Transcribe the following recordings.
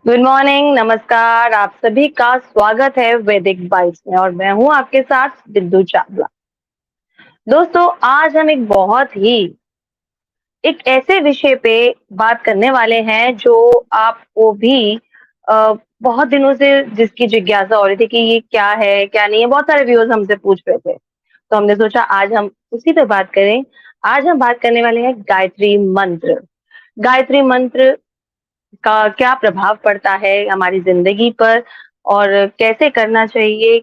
Good morning, नमस्कार। आप सभी का स्वागत है वैदिक बाइट्स में और मैं हूं आपके साथ बिंदु चावला। दोस्तों, आज हम एक बहुत ही एक ऐसे विषय पे बात करने वाले हैं जो आपको भी बहुत दिनों से जिसकी जिज्ञासा हो रही थी कि ये क्या है, क्या नहीं है। बहुत सारे व्यूअर्स हमसे पूछ रहे थे, तो हमने सोचा आज हम उसी पे बात करें। आज हम बात करने वाले हैं गायत्री मंत्र। गायत्री मंत्र का क्या प्रभाव पड़ता है हमारी ज़िंदगी पर और कैसे करना चाहिए,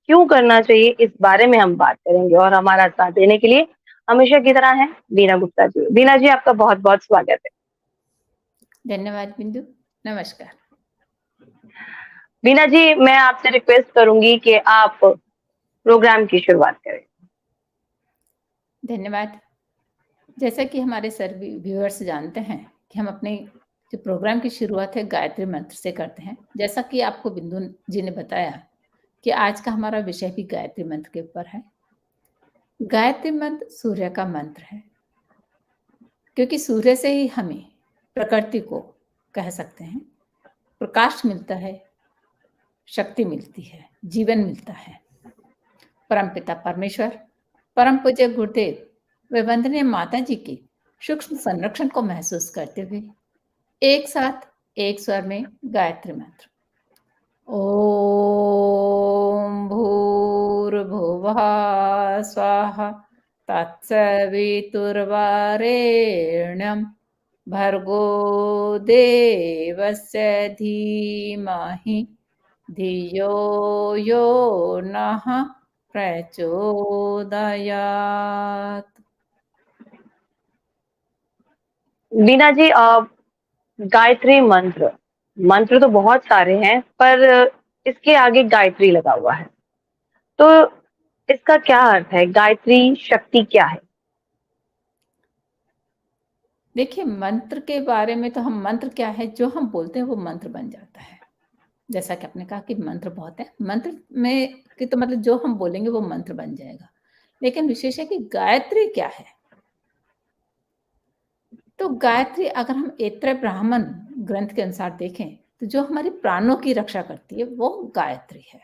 क्यों करना चाहिए, इस बारे में हम बात करेंगे। और हमारा साथ देने के लिए हमेशा की तरह हैं बीना गुप्ता जी। बीना जी, आपका बहुत-बहुत स्वागत है। धन्यवाद बिंदु। नमस्कार। बीना जी, मैं आपसे रिक्वेस्ट करूँगी कि आप प्रोग्राम की शुरुआत करें। धन्यवाद। जैसा कि हमारे सभी व्यूअर्स जानते हैं कि हम अपने जो प्रोग्राम की शुरुआत है गायत्री मंत्र से करते हैं। जैसा कि आपको बिंदु जी ने बताया कि आज का हमारा विषय भी गायत्री मंत्र के ऊपर है। गायत्री मंत्र सूर्य का मंत्र है, क्योंकि सूर्य से ही हमें प्रकृति को कह सकते हैं प्रकाश मिलता है, शक्ति मिलती है, जीवन मिलता है। परमपिता परमेश्वर, परम पूज्य गुरुदेव व वंदनीय माता जी की सूक्ष्म संरक्षण को महसूस करते हुए एक साथ एक स्वर में गायत्री मंत्र। ओम भूर्भुवः स्वाहा तत्सवितुर्वरेण्यं भर्गो देवस्य धीमहि धियो यो नः प्रचोदयात्। बीना जी, गायत्री मंत्र मंत्र तो बहुत सारे हैं, पर इसके आगे गायत्री लगा हुआ है, तो इसका क्या अर्थ है? गायत्री शक्ति क्या है? देखिए, मंत्र के बारे में तो हम मंत्र क्या है, जो हम बोलते हैं वो मंत्र बन जाता है। जैसा कि आपने कहा कि मंत्र बहुत है, मंत्र में कि तो मतलब जो हम बोलेंगे वो मंत्र बन जाएगा। लेकिन विशेष है कि गायत्री क्या है? तो गायत्री अगर हम ऐतरेय ब्राह्मण ग्रंथ के अनुसार देखें, तो जो हमारी प्राणों की रक्षा करती है वो गायत्री है।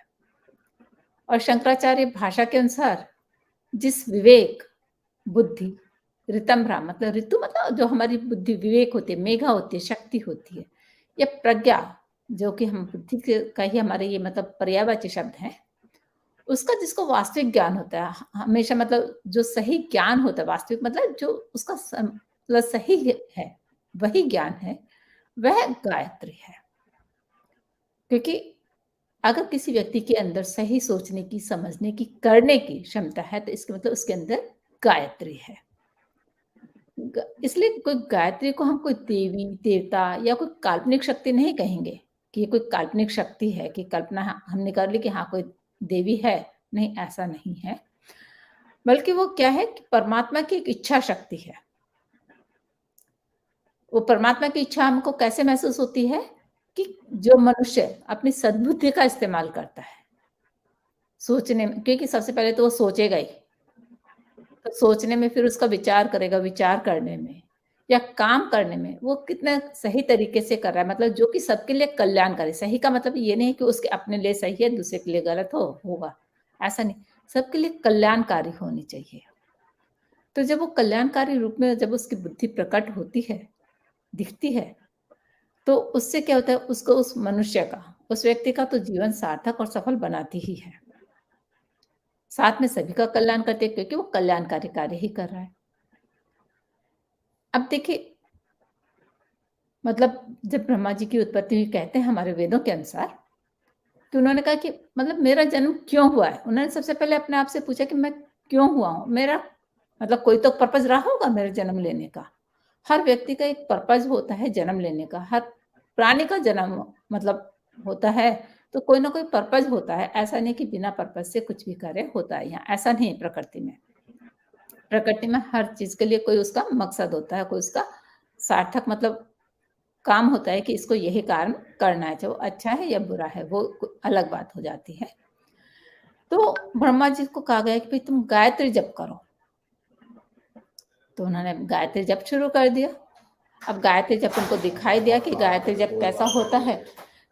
और शंकराचार्य भाषा के अनुसार जिस विवेक, बुद्धि, ऋतंभ्रा मतलब ऋतु मतलब जो हमारी बुद्धि विवेक होती है, मेघा होती है, शक्ति होती है, या प्रज्ञा जो कि हम बुद्धि के का ही हमारे ये मतलब पर्यायवाची शब्द है, उसका जिसको वास्तविक ज्ञान होता है, हमेशा मतलब जो सही ज्ञान होता है, वास्तविक मतलब जो उसका मतलब सही है, वही ज्ञान है, वह गायत्री है। क्योंकि अगर किसी व्यक्ति के अंदर सही सोचने की, समझने की, करने की क्षमता है, तो इसका मतलब उसके अंदर गायत्री है। इसलिए कोई गायत्री को हम कोई देवी, देवता या कोई काल्पनिक शक्ति नहीं कहेंगे कि ये कोई काल्पनिक शक्ति है कि कल्पना हमने कर ली कि हाँ कोई देवी है। नहीं, ऐसा नहीं है। बल्कि वो क्या है कि परमात्मा की एक इच्छा शक्ति है। वो परमात्मा की इच्छा हमको कैसे महसूस होती है कि जो मनुष्य अपनी सद्बुद्धि का इस्तेमाल करता है सोचने में, क्योंकि सबसे पहले तो वो सोचेगा ही, तो सोचने में फिर उसका विचार करेगा, विचार करने में या काम करने में वो कितना सही तरीके से कर रहा है, मतलब जो कि सबके लिए कल्याणकारी। सही का मतलब ये नहीं कि उसके अपने लिए सही है, दूसरे के लिए गलत होगा, ऐसा नहीं। सबके लिए कल्याणकारी होनी चाहिए। तो जब वो कल्याणकारी रूप में जब उसकी बुद्धि प्रकट होती है, दिखती है, तो उससे क्या होता है, उसको उस मनुष्य का, उस व्यक्ति का तो जीवन सार्थक और सफल बनाती ही है। साथ में सभी का कल्याण करती है, क्योंकि वो कल्याणकारी कार्य ही कर रहा है। अब देखिए, मतलब जब ब्रह्मा जी की उत्पत्ति हुई कहते हैं हमारे वेदों के अनुसार, तो उन्होंने कहा कि मतलब मेरा जन्म क्यों हुआ है? उन्होंने सबसे पहले अपने आप से पूछा कि मैं क्यों हुआ हूँ? मेरा मतलब कोई तो पर्पज़ रहा होगा मेरे जन्म लेने का। हर व्यक्ति का एक पर्पज़ होता है जन्म लेने का, हर प्राणी का जन्म मतलब होता है, तो कोई ना कोई पर्पज़ होता है। ऐसा नहीं कि बिना पर्पज़ से कुछ भी कार्य होता है यहाँ, ऐसा नहीं है प्रकृति में। प्रकृति में हर चीज़ के लिए कोई उसका मकसद होता है, कोई उसका सार्थक मतलब काम होता है कि इसको यही कारण करना है, चाहे वो अच्छा है या बुरा है, वो अलग बात हो जाती है। तो ब्रह्मा जी को कहा गया कि भाई तुम गायत्री जप करो, तो उन्होंने गायत्री जप शुरू कर दिया। अब गायत्री जप उनको दिखाई दिया कि गायत्री जप कैसा होता है,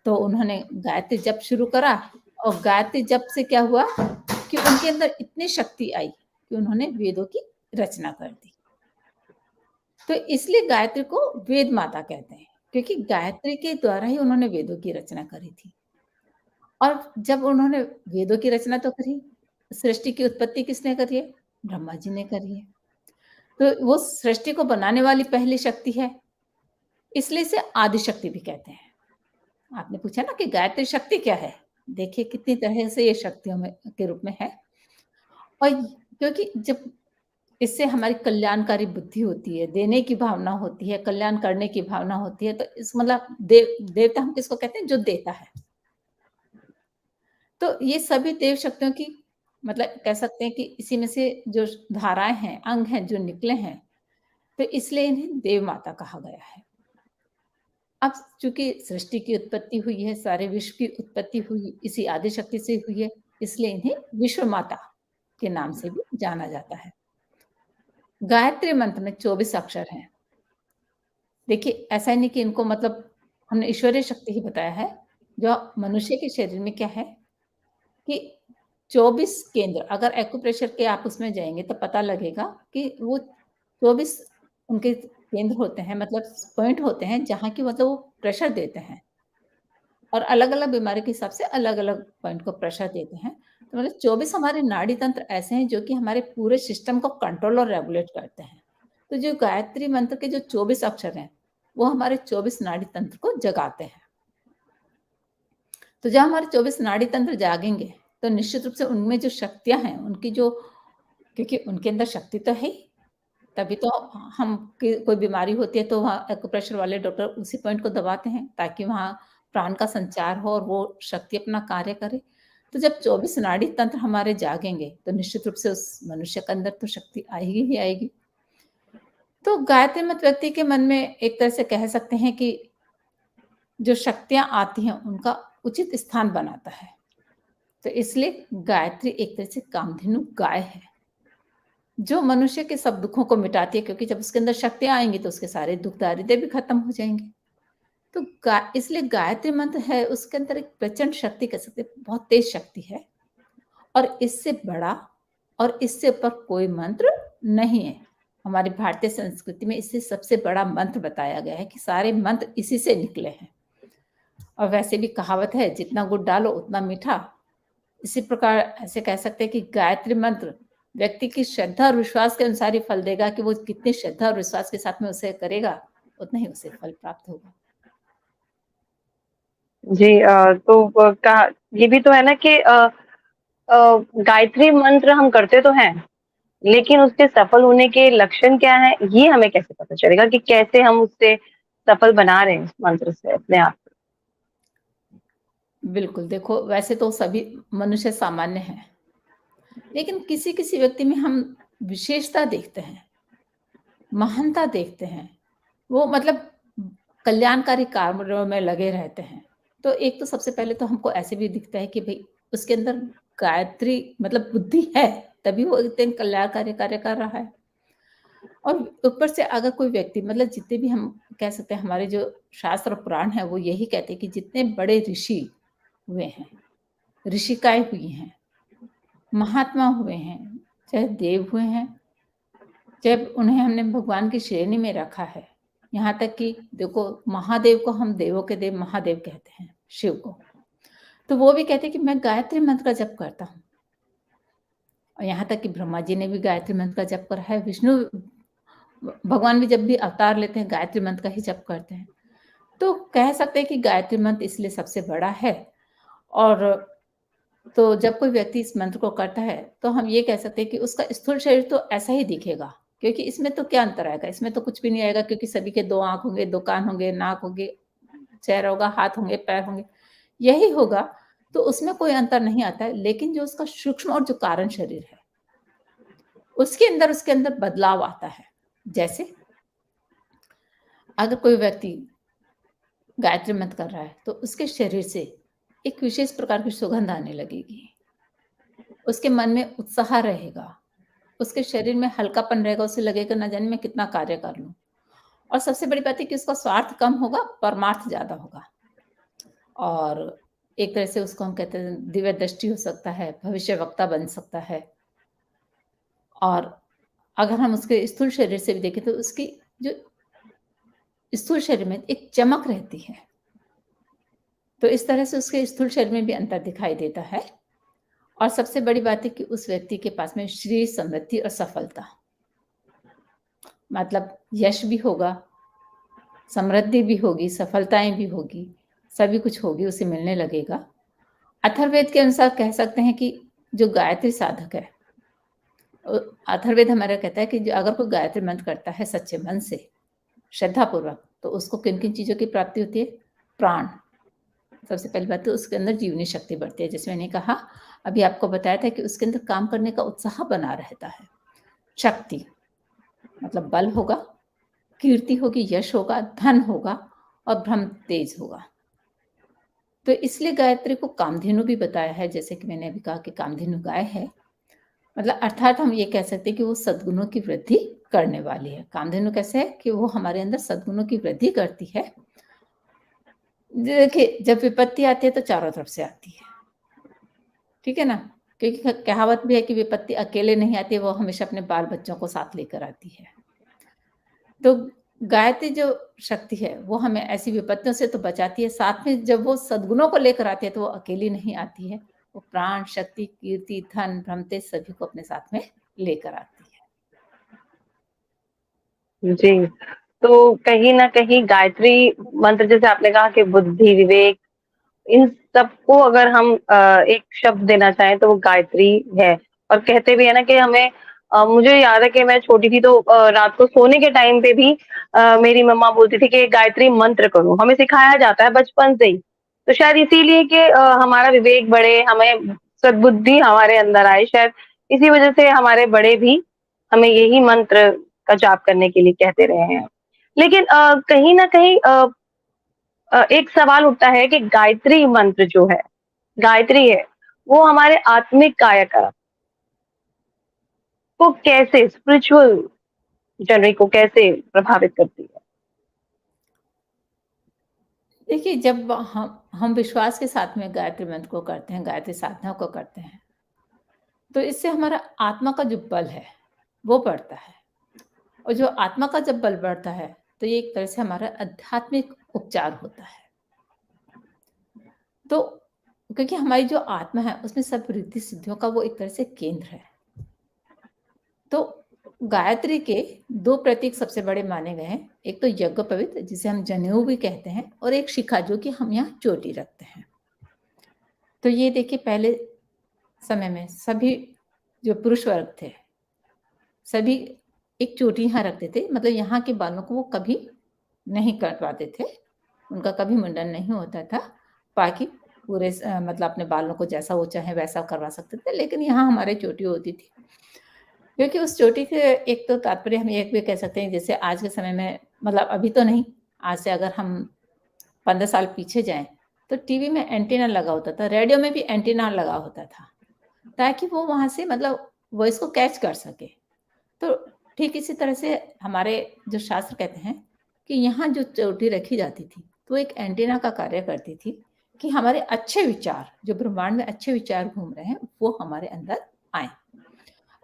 तो उन्होंने गायत्री जप शुरू करा और गायत्री जप से क्या हुआ कि उनके अंदर इतनी शक्ति आई कि उन्होंने वेदों की रचना कर दी। तो इसलिए गायत्री को वेद माता कहते हैं, क्योंकि गायत्री के द्वारा ही उन्होंने वेदों की रचना करी थी। और जब उन्होंने वेदों की रचना तो करी, सृष्टि की उत्पत्ति किसने करी है? ब्रह्मा जी ने करी है। तो वो सृष्टि को बनाने वाली पहली शक्ति है, इसलिए इसे आदि शक्ति भी कहते हैं। आपने पूछा ना कि गायत्री शक्ति क्या है? देखिए कितनी तरह से ये शक्तियों में के रूप में है। और क्योंकि जब इससे हमारी कल्याणकारी बुद्धि होती है, देने की भावना होती है, कल्याण करने की भावना होती है, तो इस मतलब देवता हम किसको कहते हैं? जो देता है। तो ये सभी देव शक्तियों की मतलब कह सकते हैं कि इसी में से जो धाराएँ हैं, अंग हैं जो निकले हैं, तो इसलिए इन्हें देव माता कहा गया है। अब चूँकि सृष्टि की उत्पत्ति हुई है, सारे विश्व की उत्पत्ति हुई इसी आदि शक्ति से हुई है, इसलिए इन्हें विश्व माता के नाम से भी जाना जाता है। गायत्री मंत्र में 24 अक्षर हैं। देखिए, ऐसा ही नहीं कि इनको मतलब हमने ईश्वरीय शक्ति ही बताया है। जो मनुष्य के शरीर में क्या है कि 24 केंद्र अगर एक्यूप्रेशर के आप उसमें जाएँगे तो पता लगेगा कि वो 24 उनके केंद्र होते हैं मतलब पॉइंट होते हैं जहाँ की मतलब वो प्रेशर देते हैं। और अलग-अलग बीमारी के हिसाब से अलग-अलग पॉइंट को प्रेशर देते हैं। तो मतलब 24 हमारे नाड़ी तंत्र ऐसे हैं जो कि हमारे पूरे सिस्टम को कंट्रोल और रेगुलेट करते हैं। तो जो गायत्री मंत्र के जो 24 अक्षर हैं, वो हमारे 24 नाड़ी तंत्र को जगाते हैं। तो जब हमारे 24 नाड़ी तंत्र जागेंगे, तो निश्चित रूप से उनमें जो शक्तियाँ हैं, उनकी जो क्योंकि उनके अंदर शक्ति तो है ही, तभी तो हम कि कोई बीमारी होती है तो वहाँ एक्यूप्रेशर वाले डॉक्टर उसी पॉइंट को दबाते हैं ताकि वहाँ प्राण का संचार हो और वो शक्ति अपना कार्य करे। तो जब 24 नाड़ी तंत्र हमारे जागेंगे, तो निश्चित रूप से उस मनुष्य के अंदर तो शक्ति आएगी ही आएगी। तो गायत्री मंत्र व्यक्ति के मन में एक तरह से कह सकते हैं कि जो शक्तियाँ आती हैं, उनका उचित स्थान बनाता है। तो इसलिए गायत्री एक तरह से कामधेनु गाय है। जो मनुष्य के सब दुखों को मिटाती है क्योंकि जब उसके अंदर शक्तियाँ आएँगी तो उसके सारे दुःख दारिद्र्य भी खत्म हो जाएँगे। तो गा इसलिए गायत्री मंत्र है उसके अंदर एक प्रचंड शक्ति कह सकते हैं, बहुत तेज शक्ति है और इससे बड़ा और इससे ऊपर कोई मंत्र नहीं है। हमारी भारतीय संस्कृति में इससे सबसे बड़ा मंत्र बताया गया है कि सारे मंत्र इसी से निकले हैं। और वैसे भी कहावत है जितना गुड़ डालो उतना मीठा। इसी प्रकार ऐसे कह सकते हैं कि गायत्री मंत्र व्यक्ति की श्रद्धा और विश्वास के अनुसार ही फल देगा कि वो कितनी श्रद्धा और विश्वास के साथ में उसे करेगा, उतना ही उसे फल प्राप्त होगा। जी तो का ये भी तो है ना कि गायत्री मंत्र हम करते तो हैं, लेकिन उसके सफल होने के लक्षण क्या हैं, ये हमें कैसे पता चलेगा कि कैसे हम उससे सफल बना रहे हैं उस मंत्र से अपने आप को? बिल्कुल, देखो वैसे तो सभी मनुष्य सामान्य हैं, लेकिन किसी-किसी व्यक्ति में हम विशेषता देखते हैं, महानता देखते हैं। वो मतलब कल्याणकारी कार्यों में लगे रहते हैं। तो एक तो सबसे पहले तो हमको ऐसे भी दिखता है कि भई उसके अंदर गायत्री मतलब बुद्धि है, तभी वो इतने कल्याणकारी कार्य कर रहा है। और ऊपर से अगर कोई व्यक्ति मतलब जितने भी हम कह सकते हैं हमारे जो शास्त्र और पुराण हैं, वो यही कहते हैं कि जितने बड़े ऋषि हुए हैं, ऋषिकाएँ हुई हैं, महात्मा हुए हैं, चाहे देव हुए हैं, चाहे उन्हें हमने भगवान की श्रेणी में रखा है। यहाँ तक कि देखो महादेव को हम देवों के देव महादेव कहते हैं, शिव को। तो वो भी कहते हैं कि मैं गायत्री मंत्र का जप करता हूँ। और यहाँ तक कि ब्रह्मा जी ने भी गायत्री मंत्र का जप करा है, विष्णु भगवान भी जब भी अवतार लेते हैं गायत्री मंत्र का ही जप करते हैं। तो कह सकते हैं कि गायत्री मंत्र इसलिए सबसे बड़ा है और तो जब कोई व्यक्ति इस मंत्र को करता है, तो हम ये कह सकते हैं कि उसका स्थूल शरीर तो ऐसा ही दिखेगा, क्योंकि इसमें तो क्या अंतर आएगा? इसमें तो कुछ भी नहीं आएगा क्योंकि सभी के 2 आँख होंगे, 2 कान होंगे, नाक होंगे, चेहरा होगा, हाथ होंगे, पैर होंगे, यही होगा, तो उसमें कोई अंतर नहीं आता है। लेकिन जो उसका सूक्ष्म और जो कारण शरीर है, उसके अंदर बदलाव आता है। जैसे अगर कोई व्यक्ति गायत्री मंत्र कर रहा है, तो उसके शरीर से एक विशेष प्रकार की सुगंध आने लगेगी। उसके मन में उत्साह रहेगा, उसके शरीर में हल्कापन रहेगा, उसे लगेगा ना जाने मैं कितना कार्य कर लूँ। और सबसे बड़ी बात है कि उसका स्वार्थ कम होगा, परमार्थ ज़्यादा होगा। और एक तरह से उसको हम कहते हैं दिव्य दृष्टि हो सकता है, भविष्यवक्ता बन सकता है। और अगर हम उसके स्थूल शरीर से भी देखें तो उसकी जो स्थूल शरीर में एक चमक रहती है। तो इस तरह से उसके स्थूल शरीर में भी अंतर दिखाई देता है। और सबसे बड़ी बात है कि उस व्यक्ति के पास में श्री, समृद्धि और सफलता, मतलब यश भी होगा, समृद्धि भी होगी, सफलताएं भी होगी, सभी कुछ होगी, उसे मिलने लगेगा। अथर्ववेद के अनुसार कह सकते हैं कि जो गायत्री साधक है, अथर्ववेद हमारा कहता है कि जो अगर कोई गायत्री मंत्र करता है सच्चे मन से, श्रद्धापूर्वक, तो उसको किन किन चीज़ों की प्राप्ति होती है? प्राण। सबसे पहली बात तो उसके अंदर जीवनी शक्ति बढ़ती है। जैसे मैंने कहा, अभी आपको बताया था कि उसके अंदर काम करने का उत्साह बना रहता है। शक्ति मतलब बल होगा, कीर्ति होगी, यश होगा, धन होगा और ब्रह्म तेज होगा। तो इसलिए गायत्री को कामधेनु भी बताया है। जैसे कि मैंने अभी कहा कि कामधेनु गाय है, मतलब अर्थात हम ये कह सकते हैं कि वो सद्गुणों की वृद्धि करने वाली है। कामधेनु कैसे है कि वो हमारे अंदर सद्गुणों की वृद्धि करती है। देखिए, जब विपत्ति आती है तो चारों तरफ से आती है, ठीक है ना? क्योंकि कहावत भी है कि विपत्ति अकेले नहीं आती, वो हमेशा अपने बाल बच्चों को साथ लेकर आती है। तो गायत्री जो शक्ति है वो हमें ऐसी विपत्तियों से तो बचाती है, साथ में जब वो सद्गुणों को लेकर आती है तो वो अकेली नहीं आती है, वो प्राण, शक्ति, कीर्ति, धन, ब्रह्म तेज सभी को अपने साथ में लेकर आती है। जी, तो कहीं न कहीं गायत्री मंत्र जैसे आपने कहा कि बुद्धि, विवेक इन सबको अगर हम एक शब्द देना चाहें तो वो गायत्री है। और कहते भी है ना कि हमें मुझे याद है कि मैं छोटी थी तो रात को सोने के टाइम पे भी मेरी मम्मा बोलती थी कि गायत्री मंत्र करो। हमें सिखाया जाता है बचपन से ही। तो शायद इसीलिए कि हमारा विवेक बढ़े, हमें सद्बुद्धि हमारे अंदर आए, शायद इसी वजह से हमारे बड़े भी हमें यही मंत्र का जाप करने के लिए कहते रहे हैं। लेकिन कहीं न कहीं एक सवाल उठता है कि गायत्री मंत्र जो है, गायत्री है, वो हमारे आत्मिक कायाकल्प को कैसे स्पिरिचुअल जर्नी को कैसे प्रभावित करती है? देखिए, जब हम विश्वास के साथ में गायत्री मंत्र को करते हैं, गायत्री साधना को करते हैं, तो इससे हमारा आत्मा का जो बल है वो बढ़ता है। और जो आत्मा का जब बल बढ़ता है तो ये एक तरह से हमारा आध्यात्मिक उपचार होता है। तो क्योंकि हमारी जो आत्मा है उसमें सब रिद्धि सिद्धियों का वो एक तरह से केंद्र है। तो गायत्री के 2 प्रतीक सबसे बड़े माने गए हैं। एक तो यज्ञोपवीत जिसे हम जनेऊ भी कहते हैं, और एक शिखा जो कि हम यहाँ चोटी रखते हैं। तो ये देखिए, पहले समय में सभी जो पुरुष वर्ग थे, सभी एक चोटी यहाँ रखते थे, मतलब यहाँ के बालों को वो कभी नहीं कटवाते थे, उनका कभी मुंडन नहीं होता था। बाकी पूरे मतलब अपने बालों को जैसा वो चाहे वैसा करवा सकते थे, लेकिन यहाँ हमारे चोटी होती थी। क्योंकि उस चोटी के एक तो तात्पर्य हम एक भी कह सकते हैं, जैसे आज के समय में, मतलब अभी तो नहीं, आज से अगर हम 15 साल पीछे जाएं तो टीवी में एंटीना लगा होता था, रेडियो में भी एंटीना लगा होता था, ताकि वो वहां से मतलब वॉइस को कैच कर सके। तो ठीक इसी तरह से हमारे जो शास्त्र कहते हैं कि यहाँ जो चोटी रखी जाती थी तो एक एंटीना का कार्य करती थी कि हमारे अच्छे विचार, जो ब्रह्मांड में अच्छे विचार घूम रहे हैं, वो हमारे अंदर आए।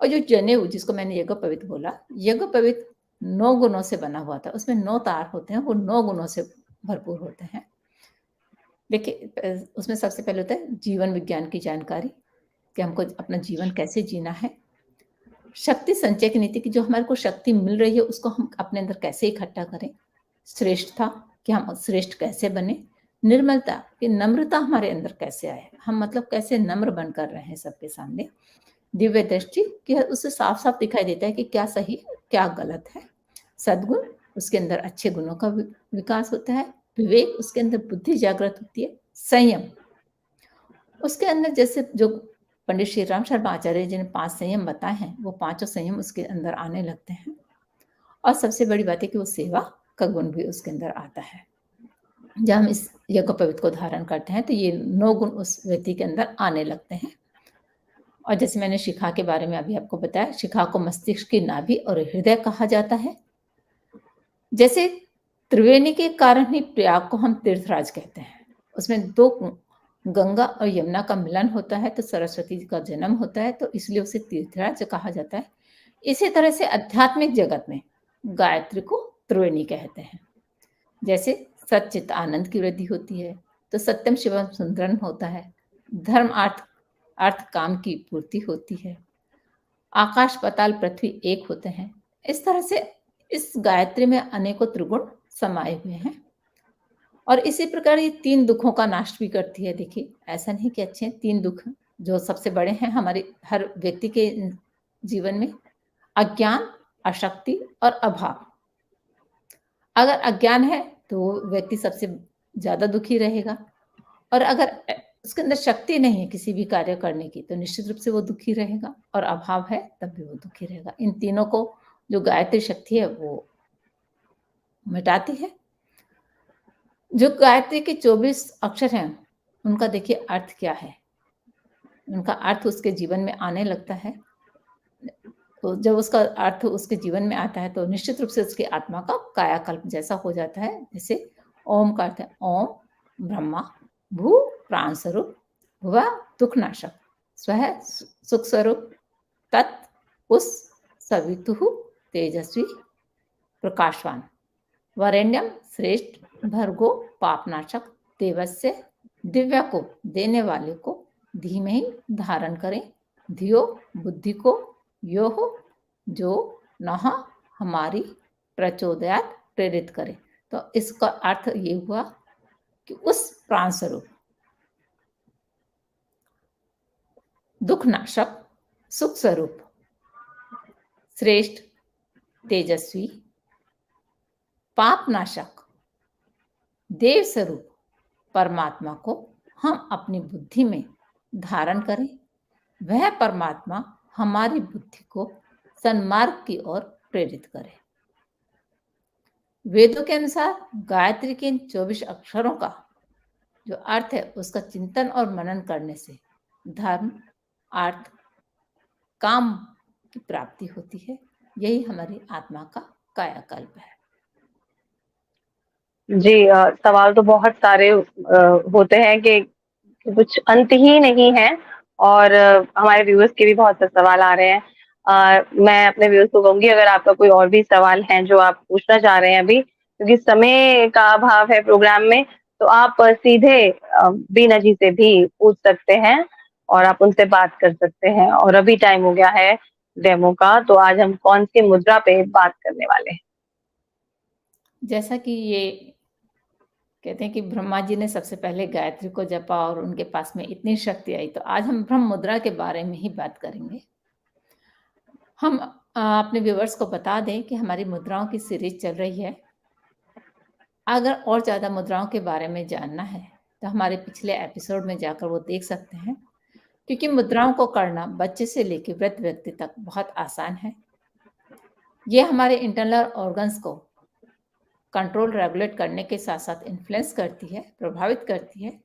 और जो जनेऊ जिसको मैंने यज्ञोपवीत बोला, यज्ञोपवीत 9 गुणों से बना हुआ था, उसमें 9 तार होते हैं, वो 9 गुणों से भरपूर होते हैं। देखिए, उसमें सबसे पहले होता है जीवन विज्ञान की जानकारी कि हमको अपना जीवन कैसे जीना है। शक्ति संचय की नीति की जो हमारे को शक्ति मिल रही है उसको हम अपने अंदर कैसे इकट्ठा करें। श्रेष्ठता कि हम श्रेष्ठ कैसे बने। निर्मलता कि नम्रता हमारे अंदर कैसे आए, हम मतलब कैसे नम्र बनकर रहे हैं सबके सामने। दिव्य दृष्टि कि उससे साफ साफ दिखाई देता है कि क्या सही क्या गलत है। सद्गुण उसके अंदर अच्छे गुणों का विकास होता है। विवेक उसके अंदर बुद्धि जागृत होती है। संयम उसके अंदर, जैसे जो पंडित श्री राम शर्मा आचार्य जी ने 5 संयम बताए हैं, वो 5 संयम उसके अंदर आने लगते हैं। और सबसे बड़ी बात है कि वो सेवा का गुण भी उसके अंदर आता है। जब हम इस यज्ञोपवीत को धारण करते हैं तो ये 9 गुण उस व्यक्ति के अंदर आने लगते हैं। और जैसे मैंने शिखा के बारे में अभी आपको बताया, शिखा को मस्तिष्क की नाभि और हृदय कहा जाता है। जैसे त्रिवेणी के कारण ही प्रयाग को हम तीर्थराज कहते हैं। उसमें 2 गंगा और यमुना का मिलन होता है, तो सरस्वती जी का जन्म होता है, तो इसलिए उसे तीर्थराज कहा जाता है। इसी तरह से आध्यात्मिक जगत में गायत्री को त्रिवेणी कहते हैं। जैसे सच्चित आनंद की वृद्धि होती है, तो सत्यम शिवम सुंदरम होता है। धर्म अर्थ अर्थ काम की पूर्ति होती है। आकाश पाताल पृथ्वी एक होते हैं। इस तरह से इस गायत्री में अनेकों त्रिगुण समाये हुए हैं। और इसी प्रकार ये 3 दुखों का नाश भी करती है। देखिए, ऐसा नहीं कि अच्छे 3 दुख जो सबसे बड़े हैं हमारे हर व्यक्ति के जीवन में, अज्ञान, अशक्ति और अभाव। अगर अज्ञान है तो वो व्यक्ति सबसे ज़्यादा दुखी रहेगा, और अगर उसके अंदर शक्ति नहीं है किसी भी कार्य करने की, तो निश्चित रूप से वो दुखी रहेगा, और अभाव है तब भी वो दुखी रहेगा। इन तीनों को जो गायत्री शक्ति है वो मिटाती है। जो गायत्री के 24 अक्षर हैं, उनका देखिए अर्थ क्या है? उनका अर्थ उसके जीवन में आने लगता है। तो जब उसका अर्थ उसके जीवन में आता है, तो निश्चित रूप से उसकी आत्मा का कायाकल्प जैसा हो जाता है। जैसे ओम का अर्थ है ओम ब्रह्मा, भू प्राण स्वरूप, भुवा दुःखनाशक, स्वः सुख स्वरूप, तत् उस सवितुः तेजस्वी प्रकाशवान, वरेण्यम श्रेष्ठ, भर्गो पापनाशक, देवस्य दिव्या को देने वाले को, धीमहि धारण करें, धियो बुद्धि को, यो हो जो नह हमारी प्रचोदयात प्रेरित करे। तो इसका अर्थ ये हुआ कि उस प्राण स्वरूप, दुखनाशक, सुख स्वरूप, श्रेष्ठ, तेजस्वी, पाप नाशक, देव स्वरूप परमात्मा को हम अपनी बुद्धि में धारण करें। वह परमात्मा हमारी बुद्धि को सन्मार्ग की ओर प्रेरित करे। वेदों के अनुसार गायत्री के इन 24 अक्षरों का जो अर्थ है, उसका चिंतन और मनन करने से धर्म, अर्थ, काम की प्राप्ति होती है। यही हमारी आत्मा का कायाकल्प है। जी, सवाल तो बहुत सारे होते हैं कि कुछ अंत ही नहीं है, और हमारे व्यूअर्स के भी बहुत से सवाल आ रहे हैं। मैं अपने व्यूअर्स को कहूंगी, अगर आपका कोई और भी सवाल है जो आप पूछना चाह रहे हैं अभी, क्योंकि समय का अभाव है प्रोग्राम में, तो आप सीधे बीना जी से भी पूछ सकते हैं और आप उनसे बात कर सकते हैं। और अभी टाइम हो गया है डेमो का, तो आज हम कौन सी मुद्रा पे बात करने वाले हैं? जैसा कि ये कहते हैं कि ब्रह्मा जी ने सबसे पहले गायत्री को जपा और उनके पास में इतनी शक्ति आई, तो आज हम ब्रह्म मुद्रा के बारे में ही बात करेंगे। हम अपने व्यूअर्स को बता दें कि हमारी मुद्राओं की सीरीज चल रही है। अगर और ज़्यादा मुद्राओं के बारे में जानना है, तो हमारे पिछले एपिसोड में जाकर वो देख सकते हैं, क्योंकि मुद्राओं को करना बच्चे से लेकर वृद्ध व्यक्ति तक बहुत आसान है। ये हमारे इंटरनल ऑर्गन्स को कंट्रोल रेगुलेट करने के साथ साथ इन्फ्लुएंस करती है, प्रभावित करती है।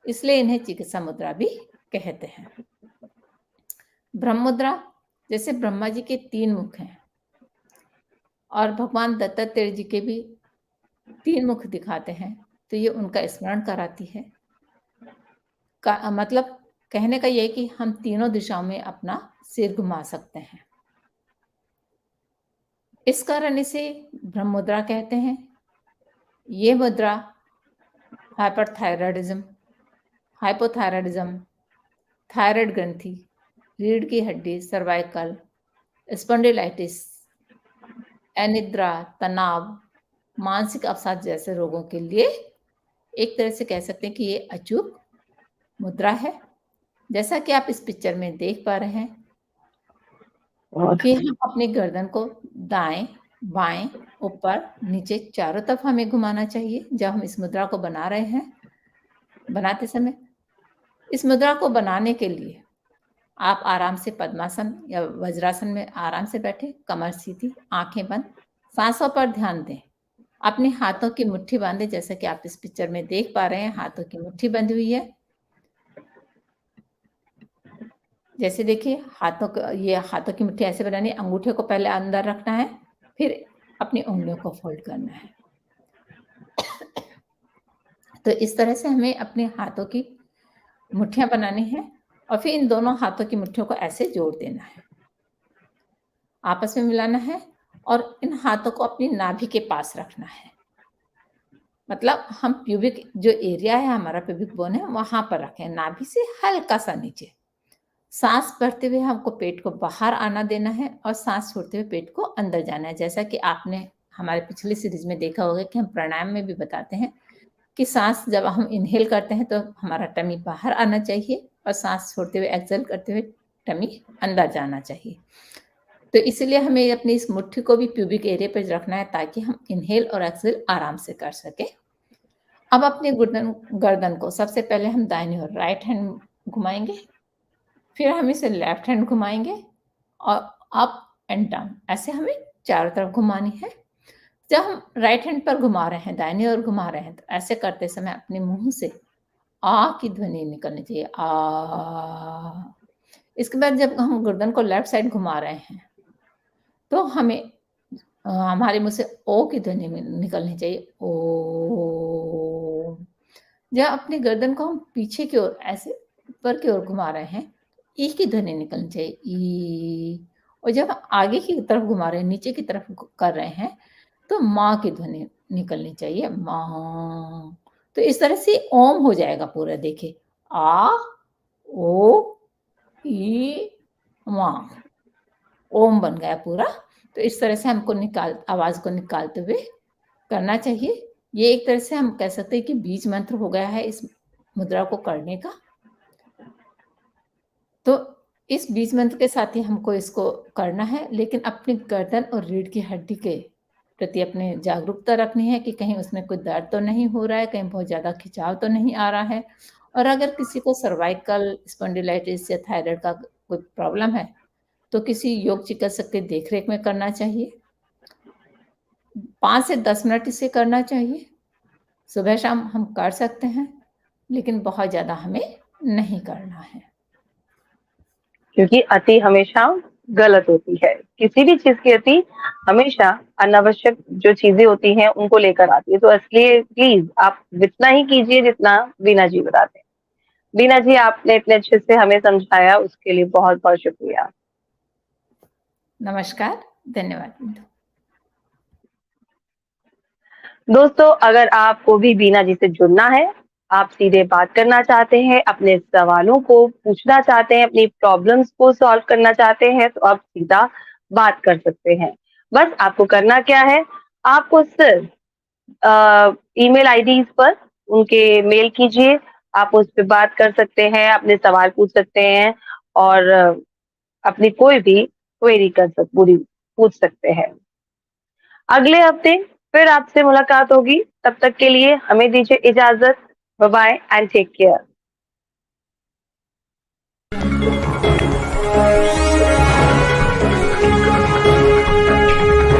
इसलिए इन्हें चिकित्सा मुद्रा भी कहते हैं। ब्रह्म मुद्रा, जैसे ब्रह्मा जी के 3 मुख हैं और भगवान दत्तात्रेय जी के भी 3 मुख दिखाते हैं, तो ये उनका स्मरण कराती है। मतलब कहने का ये कि हम तीनों दिशाओं में अपना सिर घुमा सकते हैं। इस कारण इसे ब्रह्म मुद्रा कहते हैं। ये मुद्रा हाइपरथायराइडिज्म, हाइपोथायराइडिज्म, थायराइड ग्रंथि, रीढ़ की हड्डी, सर्वाइकल, स्पॉन्डिलाइटिस, अनिद्रा, तनाव, मानसिक अवसाद जैसे रोगों के लिए एक तरह से कह सकते हैं कि ये अचूक मुद्रा है। जैसा कि आप इस पिक्चर में देख पा रहे हैं कि हम अपनी गर्दन को दाएं, बाएं, ऊपर, नीचे चारों तरफ हमें घुमाना चाहिए जब हम इस मुद्रा को बना रहे हैं। बनाते समय इस मुद्रा को बनाने के लिए आप आराम से पद्मासन या वज्रासन में आराम से बैठे, कमर सीधी, आंखें बंद, सांसों पर ध्यान दें। अपने हाथों की मुट्ठी बांधे, जैसा कि आप इस पिक्चर में देख पा रहे हैं, हाथों की मुट्ठी बंधी हुई है। जैसे देखिए, हाथों की मुट्ठी ऐसे बनानी है। अंगूठे को पहले अंदर रखना है, फिर अपनी उंगलियों को फोल्ड करना है। तो इस तरह से हमें अपने हाथों की मुट्ठियाँ बनानी है और फिर इन दोनों हाथों की मुट्ठियों को ऐसे जोड़ देना है, आपस में मिलाना है और इन हाथों को अपनी नाभि के पास रखना है। मतलब हम प्यूबिक जो एरिया है, हमारा प्यूबिक बोन है, वहाँ पर रखें, नाभि से हल्का-सा नीचे। साँस भरते हुए हमको पेट को बाहर आना देना है और साँस छोड़ते हुए पेट को अंदर जाना है। जैसा कि आपने हमारे पिछली सीरीज़ में देखा होगा कि हम प्राणायाम में भी बताते हैं कि साँस जब हम इन्हेल करते हैं तो हमारा टमी बाहर आना चाहिए और साँस छोड़ते हुए एक्सहेल करते हुए टमी अंदर जाना चाहिए। तो इसलिए हमें अपनी इस मुट्ठी को भी प्यूबिक एरिया पे रखना है ताकि हम इन्हेल और एक्सहेल आराम से कर सकें। अब अपने गर्दन को सबसे पहले हम दाहिनी ओर राइट हैंड घुमाएँगे, फिर हम इसे लेफ्ट हैंड घुमाएँगे और अप एंड डाउन ऐसे हमें चारों तरफ घुमानी है। जब हम राइट हैंड पर घुमा रहे हैं, दाहिनी ओर घुमा रहे हैं, तो ऐसे करते समय अपने मुँह से आ की ध्वनि निकलनी चाहिए, आ। इसके बाद जब हम गर्दन को लेफ्ट साइड घुमा रहे हैं, तो हमें हमारे मुँह से ओ की ध्वनि निकलनी चाहिए, ओ। जब अपनी गर्दन को हम पीछे की ओर ऐसे ऊपर की ओर घुमा रहे हैं, ई की ध्वनि निकलनी चाहिए, ई। और जब आगे की तरफ घुमा रहे हैं, नीचे की तरफ कर रहे हैं, तो माँ की ध्वनि निकलनी चाहिए, माँ। तो इस तरह से ओम हो जाएगा पूरा, देखिए, आ, ओ, ई, माँ। ओम बन गया पूरा। तो इस तरह से हमको आवाज़ को निकालते हुए करना चाहिए। ये एक तरह से हम कह सकते हैं कि बीज मंत्र हो गया है इस मुद्रा को करने का। तो इस बीज मंत्र के साथ ही हमको इसको करना है, लेकिन अपनी गर्दन और रीढ़ की हड्डी के प्रति अपने जागरूकता रखनी है कि कहीं उसमें कोई दर्द तो नहीं हो रहा है, कहीं बहुत ज़्यादा खिंचाव तो नहीं आ रहा है। और अगर किसी को सर्वाइकल स्पॉन्डिलाइटिस या थायराइड का कोई प्रॉब्लम है, तो किसी योग चिकित्सक के देख-रेख में करना चाहिए। 5 से 10 मिनट इसे करना चाहिए। सुबह-शाम हम कर सकते हैं, लेकिन बहुत ज़्यादा हमें नहीं करना है। क्योंकि अति हमेशा गलत होती है। किसी भी चीज़ की अति हमेशा अनावश्यक जो चीज़ें होती हैं, उनको लेकर आती है। तो इसलिए प्लीज़ आप जितना ही कीजिए जितना बीना जी बताते हैं। बीना जी, आपने इतने अच्छे से हमें समझाया, उसके लिए बहुत-बहुत शुक्रिया। नमस्कार, धन्यवाद। दोस्तों, अगर आपको भी बीना जी से जुड़ना है, आप सीधे बात करना चाहते हैं, अपने सवालों को पूछना चाहते हैं, अपनी प्रॉब्लम्स को सॉल्व करना चाहते हैं, तो आप सीधा बात कर सकते हैं। बस आपको करना क्या है, आपको सिर्फ ईमेल आईडीज़ पर उनके मेल कीजिए, आप उस पे बात कर सकते हैं, अपने सवाल पूछ सकते हैं और अपनी कोई भी क्वेरी पूछ सकते हैं। अगले हफ्ते फिर आपसे मुलाकात होगी, तब तक के लिए हमें दीजिए इजाज़त। Bye bye and take care.